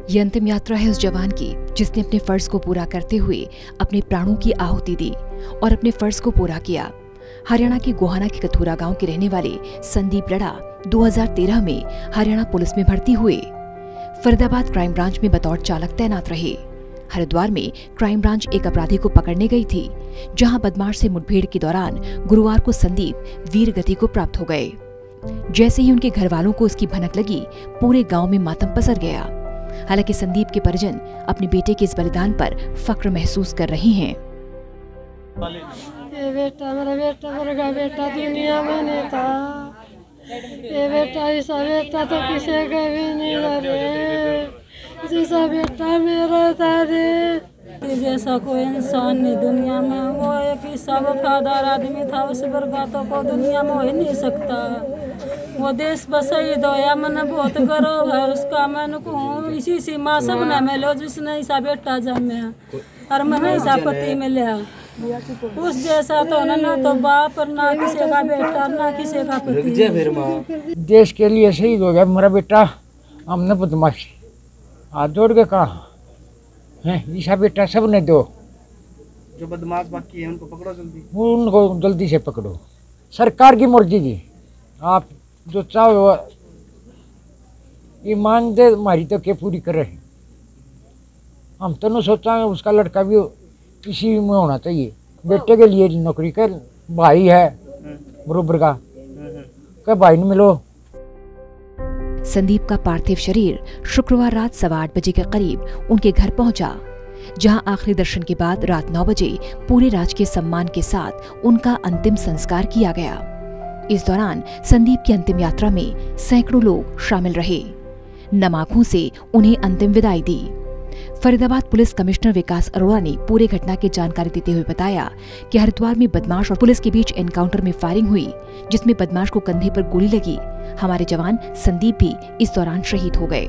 ये अंतिम यात्रा है उस जवान की जिसने अपने फर्ज को पूरा करते हुए अपने प्राणों की आहुति दी और अपने फर्ज को पूरा किया। हरियाणा के गोहाना के कथूरा गांव के रहने वाले संदीप लड़ा 2013 में हरियाणा पुलिस में भर्ती हुए। फरीदाबाद क्राइम ब्रांच में बतौर चालक तैनात रहे। हरिद्वार में क्राइम ब्रांच एक अपराधी को पकड़ने गई थी, जहां बदमाश से मुठभेड़ के दौरान गुरुवार को संदीप वीर गति को प्राप्त हो गए। जैसे ही उनके घर वालों को इसकी भनक लगी, पूरे गांव में मातम पसर गया। हालांकि संदीप के परिजन अपने बेटे के इस बलिदान पर फक्र महसूस कर रहे हैं। ये बेटा मेरा बेटा वर्गा बेटा दुनिया में नहीं था। ये बेटा ऐसा बेटा तो किसी का भी नहीं रे, जैसा बेटा मेरा था रे। जैसा कोई इंसान नहीं दुनिया में, वो एक हिस्सा वफादार आदमी था, उस बर्बादों को दुनिया में हो ही नहीं सकता। वो देश शहीद होया, मैंने बहुत गर्व है उसका। मैंने कहूँ इसी सी माँ सब न मिलो जिसने ऐसा बेटा जमे और मैंने ऐसा पति मिला। उस जैसा तो ना तो बाप और ना किसी का बेटा ना किसी का पति। देश के लिए शहीद हो गया मेरा बेटा। हमने बदमाशी हाथ जोड़ के कहा है, ईसा बेटा सब ने दो। जो बदमाश बाकी है उनको पकड़ो जल्दी, उनको जल्दी से पकड़ो। सरकार की मर्जी जी, आप जो चाहो ये मान दे, हमारी तो क्या पूरी कर रहे हैं। हम तो नहीं सोचा उसका लड़का भी इसी में होना चाहिए। बेटे के लिए नौकरी कर, भाई है बरोबर का भाई नहीं मिलो। संदीप का पार्थिव शरीर शुक्रवार रात 8:15 बजे के करीब उनके घर पहुंचा, जहां आखिरी दर्शन के बाद रात 9 बजे पूरे राजकीय सम्मान के साथ उनका अंतिम संस्कार किया गया। इस दौरान संदीप की अंतिम यात्रा में सैकड़ों लोग शामिल रहे। नम आंखों से उन्हें अंतिम विदाई दी। फरीदाबाद पुलिस कमिश्नर विकास अरोड़ा ने पूरी घटना की जानकारी देते हुए बताया कि हरिद्वार में बदमाश और पुलिस के बीच एनकाउंटर में फायरिंग हुई, जिसमें बदमाश को कंधे पर गोली लगी। हमारे जवान संदीप भी इस दौरान शहीद हो गए।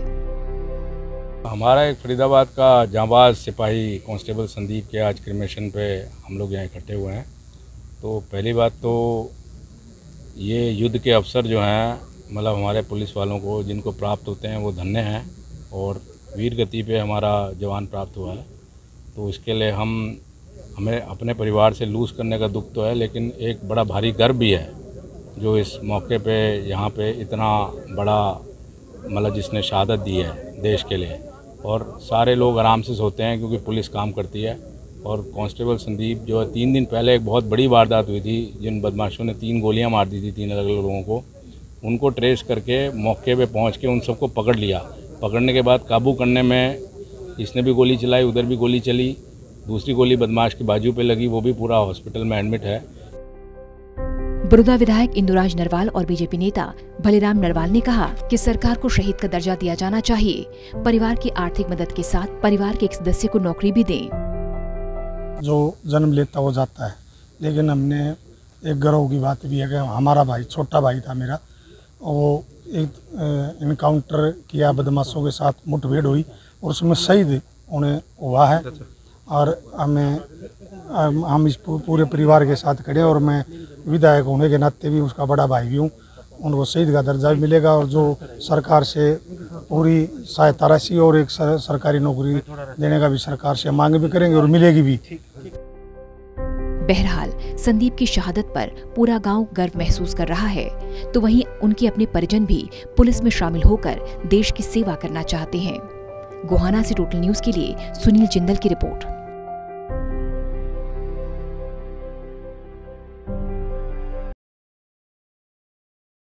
हमारा एक फरीदाबाद का जांबाज सिपाही कांस्टेबल संदीप के आज क्रिमेशन पे हम लोग यहाँ इकट्ठे हुए हैं। तो पहली बात तो ये युद्ध के अवसर जो हैं, मतलब हमारे पुलिस वालों को जिनको प्राप्त होते हैं वो धन्य हैं, और वीर गति पे हमारा जवान प्राप्त हुआ है। तो इसके लिए हमें अपने परिवार से लूज़ करने का दुख तो है, लेकिन एक बड़ा भारी गर्व भी है जो इस मौके पे यहाँ पे इतना बड़ा मतलब जिसने शहादत दी है देश के लिए। और सारे लोग आराम से सोते हैं क्योंकि पुलिस काम करती है। और कांस्टेबल संदीप जो है 3 दिन पहले एक बहुत बड़ी वारदात हुई थी, जिन बदमाशों ने 3 गोलियां मार दी थी 3 अलग अलग लोगों को, उनको ट्रेस करके मौके पे पहुंच के उन सबको पकड़ लिया। पकड़ने के बाद काबू करने में इसने भी गोली चलाई, उधर भी गोली चली, दूसरी गोली बदमाश के बाजू पे लगी, वो भी पूरा हॉस्पिटल में एडमिट है। बड़ौदा विधायक इंदुराज नरवाल और बीजेपी नेता भलेराम नरवाल ने कहा कि सरकार को शहीद का दर्जा दिया जाना चाहिए। परिवार की आर्थिक मदद के साथ परिवार के एक सदस्य को नौकरी भी दें। जो जन्म लेता वो जाता है, लेकिन हमने एक गर्व की बात भी है कि हमारा भाई, छोटा भाई था मेरा, वो एक इनकाउंटर किया, बदमाशों के साथ मुठभेड़ हुई और उसमें शहीद उन्हें हुआ है। और हम इस पूरे परिवार के साथ खड़े हैं, और मैं विधायक होने के नाते भी उसका बड़ा भाई भी हूँ। उनको शहीद का दर्जा भी मिलेगा और जो सरकार से पूरी सहायता राशि और एक सरकारी नौकरी देने का भी सरकार से मांग भी करेंगे और मिलेगी भी। बहरहाल संदीप की शहादत पर पूरा गांव गर्व महसूस कर रहा है, तो वहीं उनके अपने परिजन भी पुलिस में शामिल होकर देश की सेवा करना चाहते हैं। गोहाना से टोटल न्यूज़ के लिए सुनील जिंदल की रिपोर्ट।